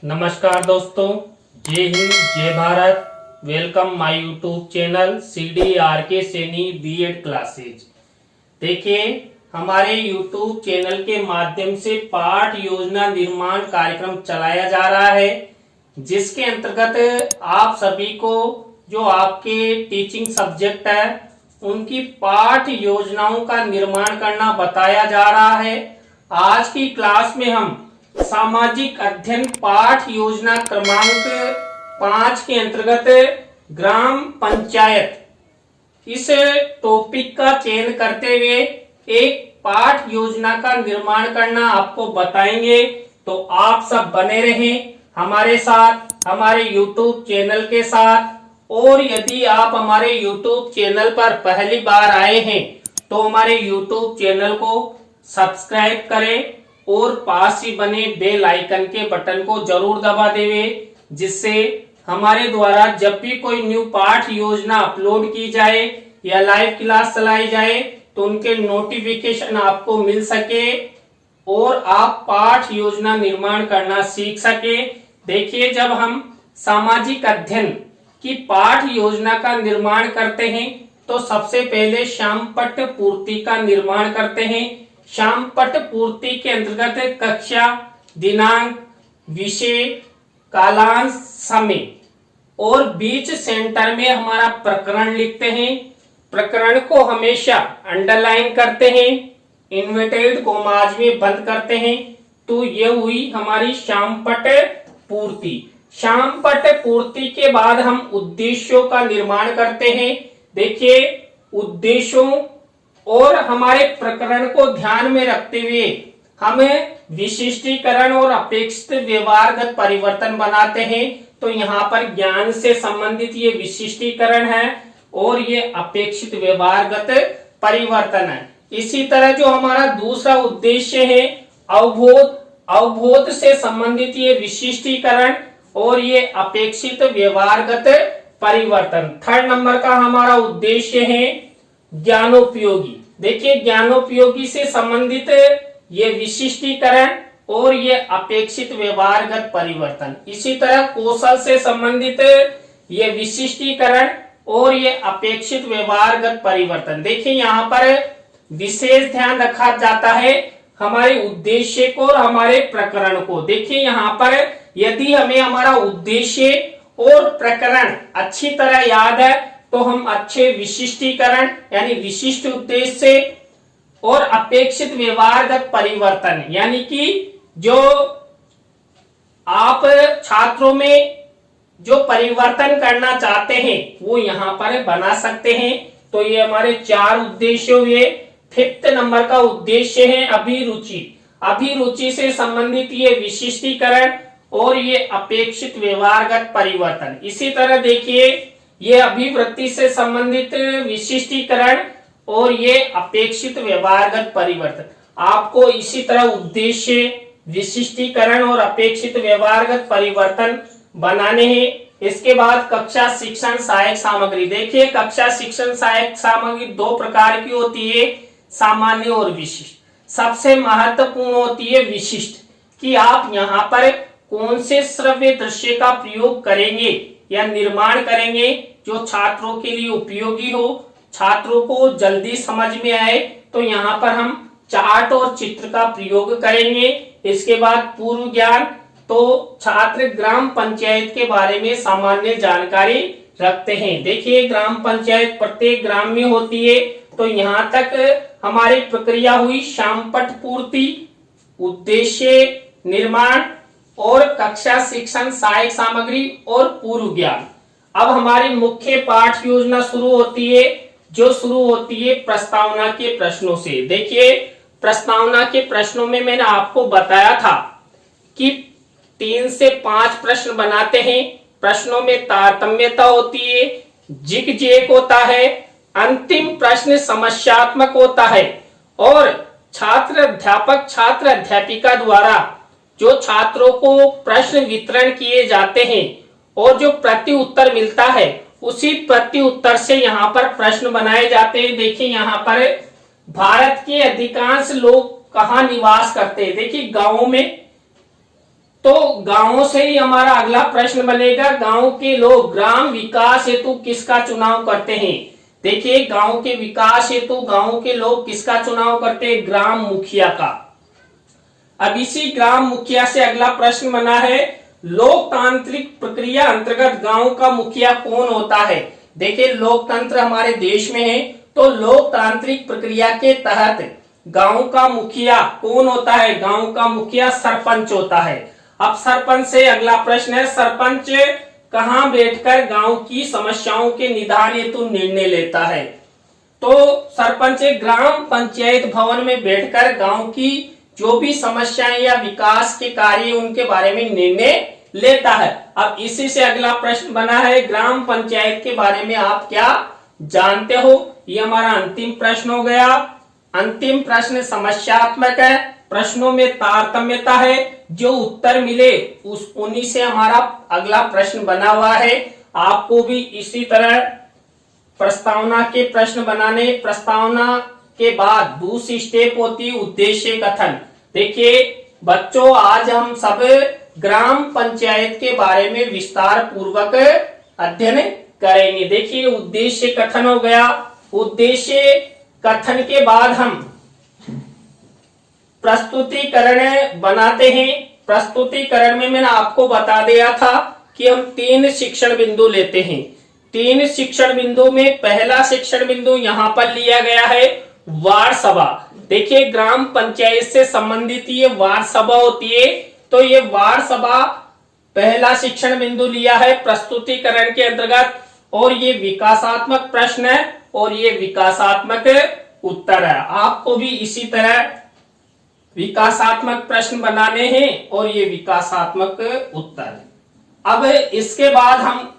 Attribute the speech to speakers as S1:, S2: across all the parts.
S1: नमस्कार दोस्तों, जय हिंद जय Bharat. Welcome my YouTube channel CDRK Saini BEd classes. देखिए, हमारे यूट्यूब चैनल के माध्यम से पाठ योजना निर्माण कार्यक्रम चलाया जा रहा है, जिसके अंतर्गत आप सभी को जो आपके टीचिंग सब्जेक्ट है उनकी पाठ योजनाओं का निर्माण करना बताया जा रहा है। आज की क्लास में हम सामाजिक अध्ययन पाठ योजना क्रमांक 5 के अंतर्गत ग्राम पंचायत इस टॉपिक का चयन करते हुए एक पाठ योजना का निर्माण करना आपको बताएंगे। तो आप सब बने रहें हमारे साथ, हमारे YouTube चैनल के साथ। और यदि आप हमारे YouTube चैनल पर पहली बार आए हैं तो हमारे YouTube चैनल को सब्सक्राइब करें और पास ही बने बेल आइकन के बटन को जरूर दबा देवे, जिससे हमारे द्वारा जब भी कोई न्यू पाठ योजना अपलोड की जाए या लाइव क्लास चलाई जाए तो उनके नोटिफिकेशन आपको मिल सके और आप पाठ योजना निर्माण करना सीख सके। देखिए, जब हम सामाजिक अध्ययन की पाठ योजना का निर्माण करते हैं तो सबसे पहले श्यामपट्ट पूर्ति का निर्माण करते हैं। श्यामपट्ट पूर्ति के अंतर्गत कक्षा, दिनांक, विषय, कालांश, समय और बीच सेंटर में हमारा प्रकरण लिखते हैं। प्रकरण को हमेशा अंडरलाइन करते हैं, इन्वर्टेड कॉमाज में बंद करते हैं। तो ये हुई हमारी श्यामपट्ट पूर्ति। श्यामपट्ट पूर्ति के बाद हम उद्देश्यों का निर्माण करते हैं। देखिए, उद्देश्यों और हमारे प्रकरण को ध्यान में रखते हुए हमें विशिष्टीकरण और अपेक्षित व्यवहारगत परिवर्तन बनाते हैं। तो यहाँ पर ज्ञान से संबंधित ये विशिष्टीकरण है और ये अपेक्षित व्यवहारगत परिवर्तन है। इसी तरह जो हमारा दूसरा उद्देश्य है अवबोध, अवबोध से संबंधित ये विशिष्टीकरण और ये अपेक्षित व्यवहारगत परिवर्तन। थर्ड नंबर का हमारा उद्देश्य है ज्ञानोपयोगी। देखिए, ज्ञानोपयोगी से संबंधित ये विशिष्टीकरण और ये अपेक्षित व्यवहारगत परिवर्तन। इसी तरह कौशल से संबंधित ये विशिष्टीकरण और ये अपेक्षित व्यवहारगत परिवर्तन। देखिए, यहाँ पर विशेष ध्यान रखा जाता है हमारे उद्देश्य को और हमारे प्रकरण को। देखिए, यहाँ पर यदि हमें हमारा उद्देश्य और प्रकरण अच्छी तरह याद है तो हम अच्छे विशिष्टीकरण यानी विशिष्ट उद्देश्य और अपेक्षित व्यवहारगत परिवर्तन यानी कि जो आप छात्रों में जो परिवर्तन करना चाहते हैं वो यहाँ पर बना सकते हैं। तो ये हमारे 4 उद्देश्य हुए। 5th नंबर का उद्देश्य है अभिरुचि। अभिरुचि से संबंधित ये विशिष्टीकरण और ये अपेक्षित व्यवहारगत परिवर्तन। इसी तरह देखिए, ये अभिवृत्ति से संबंधित विशिष्टीकरण और ये अपेक्षित व्यवहारगत परिवर्तन। आपको इसी तरह उद्देश्य, विशिष्टीकरण और अपेक्षित व्यवहारगत परिवर्तन बनाने हैं। इसके बाद कक्षा शिक्षण सहायक सामग्री। देखिए, कक्षा शिक्षण सहायक सामग्री 2 प्रकार की होती है, सामान्य और विशिष्ट। सबसे महत्वपूर्ण होती है विशिष्ट, कि आप यहाँ पर कौन से श्रव्य दृश्य का प्रयोग करेंगे या निर्माण करेंगे जो छात्रों के लिए उपयोगी हो, छात्रों को जल्दी समझ में आए। तो यहाँ पर हम चार्ट और चित्र का प्रयोग करेंगे। इसके बाद पूर्व ज्ञान, तो छात्र ग्राम पंचायत के बारे में सामान्य जानकारी रखते हैं। देखिए, ग्राम पंचायत प्रत्येक ग्राम में होती है। तो यहाँ तक हमारी प्रक्रिया हुई श्यामपट्ट पूर्ति, उद्देश्य निर्माण और कक्षा शिक्षण सहायक सामग्री और पूर्व ज्ञान। अब हमारी मुख्य पाठ योजना शुरू होती है, जो शुरू होती है प्रस्तावना के प्रश्नों से। देखिए, प्रस्तावना के प्रश्नों में मैंने आपको बताया था कि 3 से 5 प्रश्न बनाते हैं। प्रश्नों में तारतम्यता होती है, जिग जैग होता है, अंतिम प्रश्न समस्यात्मक होता है और छात्र अध्यापक, छात्र अध्यापिका द्वारा जो छात्रों को प्रश्न वितरण किए जाते हैं और जो प्रति उत्तर मिलता है उसी प्रति उत्तर से यहाँ पर प्रश्न बनाए जाते हैं। देखिए, यहाँ पर भारत के अधिकांश लोग कहाँ निवास करते हैं। देखिए, गांवों में तो गांवों से ही हमारा अगला प्रश्न बनेगा। गांव के लोग ग्राम विकास हेतु किसका चुनाव करते हैं? देखिए, गांव के विकास हेतु गांव के लोग किसका चुनाव करते हैं? ग्राम मुखिया का। अब इसी ग्राम मुखिया से अगला प्रश्न बना है, लोकतांत्रिक प्रक्रिया अंतर्गत गांव का मुखिया कौन होता है? देखिए, लोकतंत्र हमारे देश में है, तो लोकतांत्रिक प्रक्रिया के तहत गांव का मुखिया कौन होता है? गांव का मुखिया सरपंच होता है। अब सरपंच से अगला प्रश्न है, सरपंच कहां बैठकर गांव की समस्याओं के निदान हेतु निर्णय लेता है? तो सरपंच ग्राम पंचायत भवन में बैठकर गांव की जो भी समस्याएं या विकास के कार्य उनके बारे में निर्णय लेता है। अब इसी से अगला प्रश्न बना है, ग्राम पंचायत के बारे में आप क्या जानते हो? ये हमारा अंतिम प्रश्न हो गया। अंतिम प्रश्न समस्यात्मक है, प्रश्नों में तारतम्यता है, जो उत्तर मिले उन्हीं से हमारा अगला प्रश्न बना हुआ है। आपको भी इसी तरह प्रस्तावना के प्रश्न बनाने, प्रस्तावना के बाद दूसरी स्टेप होती है उद्देश्य कथन। देखिए बच्चों, आज हम सब ग्राम पंचायत के बारे में विस्तार पूर्वक अध्ययन करेंगे। देखिए, उद्देश्य कथन हो गया। उद्देश्य कथन के बाद हम प्रस्तुतिकरण बनाते हैं। प्रस्तुतिकरण में मैंने आपको बता दिया था कि हम 3 शिक्षण बिंदु लेते हैं। 3 शिक्षण बिंदु में पहला शिक्षण बिंदु यहाँ पर लिया गया है वार्ड सभा। देखिए, ग्राम पंचायत से संबंधित ये वार्ड सभा होती है, तो ये वार्ड सभा पहला शिक्षण बिंदु लिया है प्रस्तुतिकरण के अंतर्गत। और ये विकासात्मक प्रश्न है और ये विकासात्मक उत्तर है। आपको भी इसी तरह विकासात्मक प्रश्न बनाने हैं और ये विकासात्मक उत्तर। अब इसके बाद हम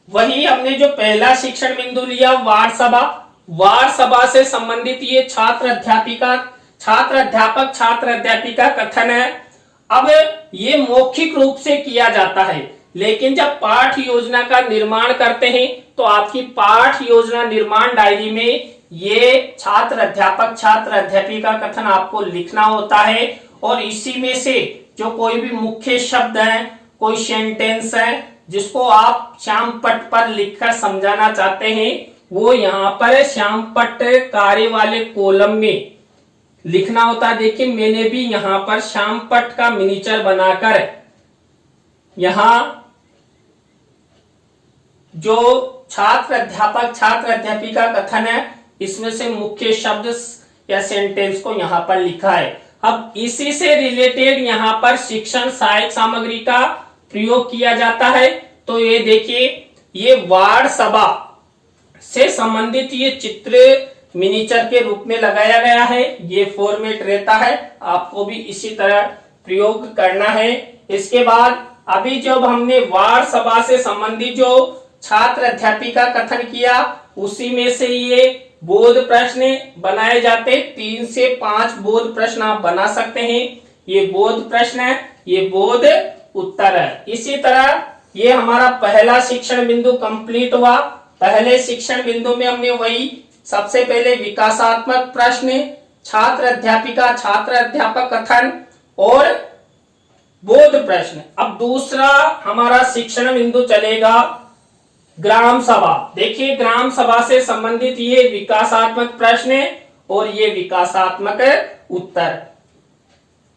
S1: वही हमने जो पहला शिक्षण बिंदु लिया वार्ड सभा, वार्ड सभा से संबंधित ये छात्र अध्यापक छात्र अध्यापिका कथन है। अब ये मौखिक रूप से किया जाता है, लेकिन जब पाठ योजना का निर्माण करते हैं तो आपकी पाठ योजना निर्माण डायरी में ये छात्र अध्यापक छात्र अध्यापिका कथन आपको लिखना होता है। और इसी में से जो कोई भी मुख्य शब्द है, कोई सेंटेंस है जिसको आप श्याम पट्ट पर लिखकर समझाना चाहते हैं, वो यहाँ पर श्याम पट्ट कार्य वाले कॉलम में लिखना होता है। देखिए, मैंने भी यहाँ पर श्याम पट्ट का मिनिएचर बनाकर यहाँ जो छात्र अध्यापक छात्र अध्यापिका कथन है इसमें से मुख्य शब्द या सेंटेंस को यहाँ पर लिखा है। अब इसी से रिलेटेड यहाँ पर शिक्षण सहायक सामग्री का प्रयोग किया जाता है। तो ये देखिए, ये वार्ड सभा से संबंधित ये चित्र मिनिएचर के रूप में लगाया गया है। ये फॉर्मेट रहता है, आपको भी इसी तरह प्रयोग करना है। इसके बाद अभी जब हमने वार्ड सभा से संबंधित जो छात्र अध्यापिका कथन किया, उसी में से ये बोध प्रश्न बनाए जाते। 3 से 5 बोध प्रश्न आप बना सकते हैं। ये बोध प्रश्न है, ये बोध उत्तर है। इसी तरह ये हमारा पहला शिक्षण बिंदु कंप्लीट हुआ। पहले शिक्षण बिंदु में हमने वही सबसे पहले विकासात्मक प्रश्न, छात्र अध्यापिका छात्र अध्यापक कथन और बोध प्रश्न। अब दूसरा हमारा शिक्षण बिंदु चलेगा ग्राम सभा। देखिए, ग्राम सभा से संबंधित ये विकासात्मक प्रश्न और ये विकासात्मक उत्तर।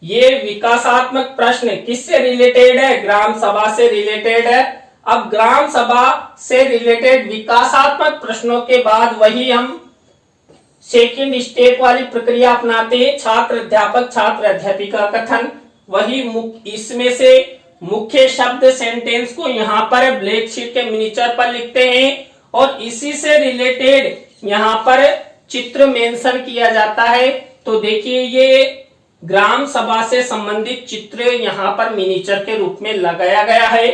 S1: ये विकासात्मक प्रश्न किससे रिलेटेड है? ग्राम सभा से रिलेटेड है। अब ग्राम सभा से रिलेटेड विकासात्मक प्रश्नों के बाद वही हम सेकंड स्टेप वाली प्रक्रिया अपनाते हैं, छात्र अध्यापक छात्र अध्यापिका कथन। वही इसमें से मुख्य शब्द सेंटेंस को यहाँ पर ब्लैक शीट के मिनिएचर पर लिखते हैं और इसी से रिलेटेड यहाँ पर चित्र मेंशन किया जाता है। तो देखिए, ये ग्राम सभा से संबंधित चित्र यहाँ पर मिनिएचर के रूप में लगाया गया है।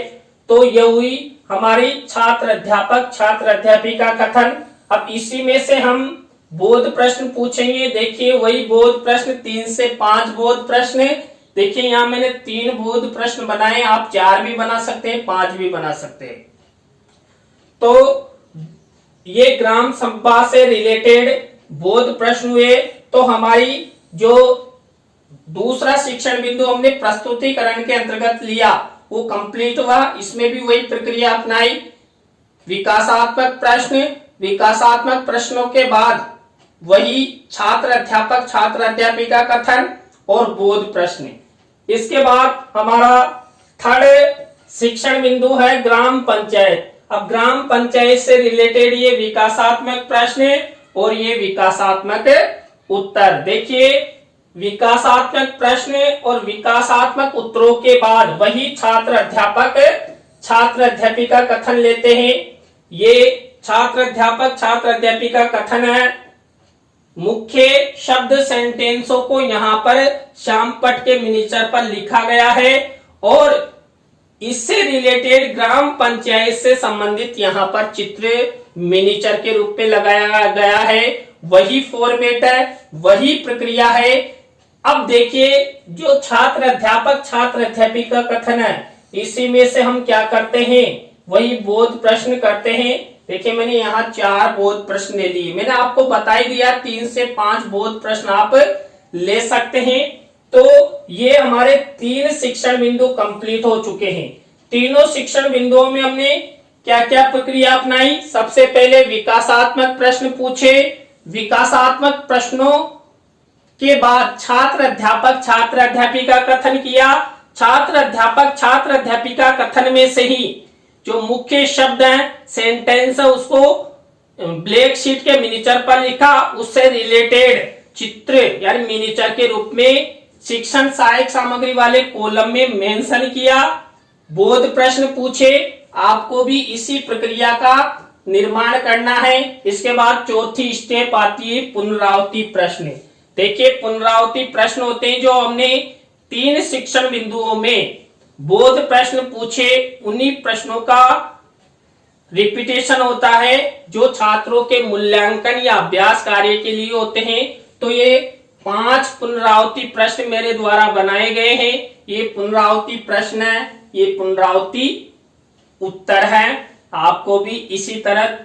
S1: तो ये हुई हमारी छात्र अध्यापक छात्र अध्यापिका कथन। अब इसी में से हम बोध प्रश्न पूछेंगे। देखिए, वही बोध प्रश्न 3 से 5 बोध प्रश्न। देखिए, यहाँ मैंने 3 बोध प्रश्न बनाए, आप 4 भी बना सकते हैं, 5 भी बना सकते हैं। तो ये ग्राम सभा से रिलेटेड बोध प्रश्न हुए। तो हमारी जो दूसरा शिक्षण बिंदु हमने प्रस्तुतिकरण के अंतर्गत लिया, वो कंप्लीट हुआ। इसमें भी वही प्रक्रिया अपनाई, विकासात्मक प्रश्न, विकासात्मक प्रश्नों के बाद वही छात्र अध्यापक छात्र अध्यापिका कथन और बोध प्रश्न। इसके बाद हमारा थर्ड शिक्षण बिंदु है ग्राम पंचायत। अब ग्राम पंचायत से रिलेटेड ये विकासात्मक प्रश्न और ये विकासात्मक उत्तर। देखिए, विकासात्मक प्रश्न और विकासात्मक उत्तरों के बाद वही छात्र अध्यापक छात्र अध्यापिका कथन लेते हैं। ये छात्र अध्यापक छात्र अध्यापिका कथन है। मुख्य शब्द सेंटेंसों को यहाँ पर श्यामपट्ट के मिनीचर पर लिखा गया है और इससे रिलेटेड ग्राम पंचायत से संबंधित यहाँ पर चित्र मिनीचर के रूप में लगाया गया है। वही फॉर्मेट है, वही प्रक्रिया है। अब देखिए, जो छात्र अध्यापक छात्र अध्यापिका कथन है, इसी में से हम क्या करते हैं, वही बोध प्रश्न करते हैं। देखिए, मैंने यहाँ 4 बोध प्रश्न ले लिए। मैंने आपको बता ही दिया 3 से 5 बोध प्रश्न आप ले सकते हैं। तो ये हमारे 3 शिक्षण बिंदु कंप्लीट हो चुके हैं। तीनों शिक्षण बिंदुओं में हमने क्या क्या प्रक्रिया अपनाई। सबसे पहले विकासात्मक प्रश्न पूछे, विकासात्मक प्रश्नों के बाद छात्र अध्यापक छात्र अध्यापिका कथन किया। छात्र अध्यापक छात्र अध्यापिका कथन में से ही जो मुख्य शब्द है सेंटेंस है उसको ब्लैक शीट के मिनीचर पर लिखा, उससे रिलेटेड चित्र यानी मिनीचर के रूप में शिक्षण सहायक सामग्री वाले कॉलम में मेंशन किया। बोध प्रश्न पूछे, आपको भी इसी प्रक्रिया का निर्माण करना है। इसके बाद चौथी स्टेप आती है पुनरावृत्ति प्रश्न। देखिए, पुनरावृत्ति प्रश्न होते हैं जो हमने 3 शिक्षण बिंदुओं में बोध प्रश्न पूछे, उन्हीं प्रश्नों का रिपीटेशन होता है जो छात्रों के मूल्यांकन या अभ्यास कार्य के लिए होते हैं। तो ये 5 पुनरावृत्ति प्रश्न मेरे द्वारा बनाए गए हैं। ये पुनरावृत्ति प्रश्न है, ये पुनरावृत्ति उत्तर है। आपको भी इसी तरह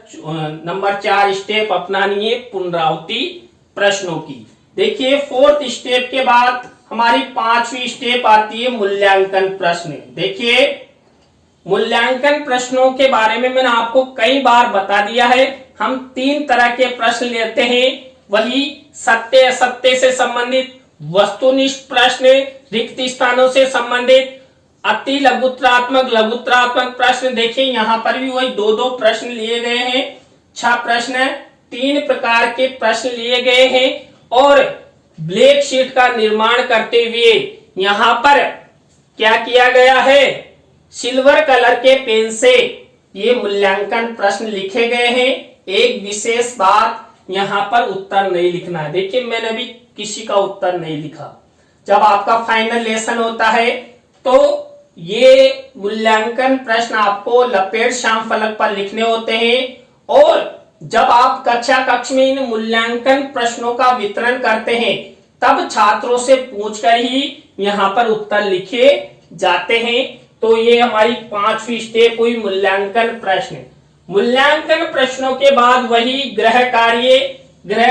S1: नंबर 4 स्टेप अपनानी है पुनरावृत्ति प्रश्नों की। देखिए, 4th स्टेप के बाद हमारी 5वीं स्टेप आती है मूल्यांकन प्रश्न। देखिए, मूल्यांकन प्रश्नों के बारे में मैंने आपको कई बार बता दिया है। हम 3 तरह के प्रश्न लेते हैं, वही सत्य असत्य से संबंधित, वस्तुनिष्ठ प्रश्न, रिक्त स्थानों से संबंधित, अति लघुत्रात्मक लघुत्रात्मक प्रश्न। देखिए, यहाँ पर भी वही 2-2 प्रश्न लिए गए हैं। 6 प्रश्न, 3 प्रकार के प्रश्न लिए गए हैं और ब्लैक शीट का निर्माण करते हुए यहाँ पर क्या किया गया है, सिल्वर कलर के पेन से ये मूल्यांकन प्रश्न लिखे गए हैं। एक विशेष बात, यहाँ पर उत्तर नहीं लिखना है। देखिए, मैंने भी किसी का उत्तर नहीं लिखा। जब आपका फाइनल लेसन होता है तो ये मूल्यांकन प्रश्न आपको लपेट श्याम फलक पर लिखने होते हैं और जब आप कक्ष में इन मूल्यांकन प्रश्नों का वितरण करते हैं तब छात्रों से पूछकर ही यहाँ पर उत्तर लिखे जाते हैं। तो ये हमारी 5वीं स्टेप हुई मूल्यांकन प्रश्न। मूल्यांकन प्रश्नों के बाद वही गृह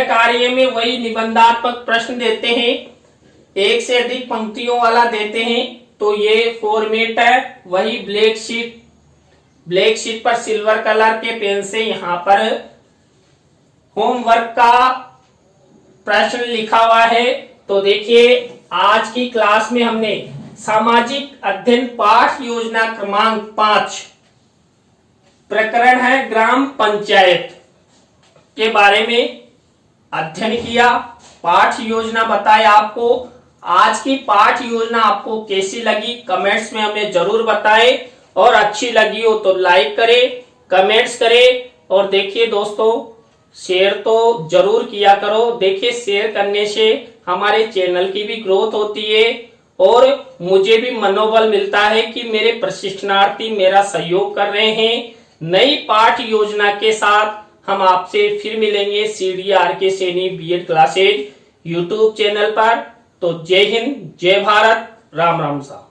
S1: कार्य में वही निबंधात्मक प्रश्न देते हैं, 1 से अधिक पंक्तियों वाला देते हैं। तो ये फॉर्मेट है, वही ब्लैक शीट पर सिल्वर कलर के पेन से यहाँ पर होमवर्क का प्रश्न लिखा हुआ है। तो देखिए, आज की क्लास में हमने सामाजिक अध्ययन पाठ योजना क्रमांक 5 प्रकरण है ग्राम पंचायत के बारे में अध्ययन किया, पाठ योजना बताया आपको। आज की पाठ योजना आपको कैसी लगी कमेंट्स में हमें जरूर बताएं और अच्छी लगी हो तो लाइक करें, कमेंट्स करें और देखिए दोस्तों, शेयर तो जरूर किया करो। देखिए, शेयर करने से हमारे चैनल की भी ग्रोथ होती है और मुझे भी मनोबल मिलता है कि मेरे प्रशिक्षणार्थी मेरा सहयोग कर रहे हैं। नई पाठ योजना के साथ हम आपसे फिर मिलेंगे CDRK Saini B.Ed classes YouTube channel पर। तो जय हिंद, जय भारत, राम राम साहब।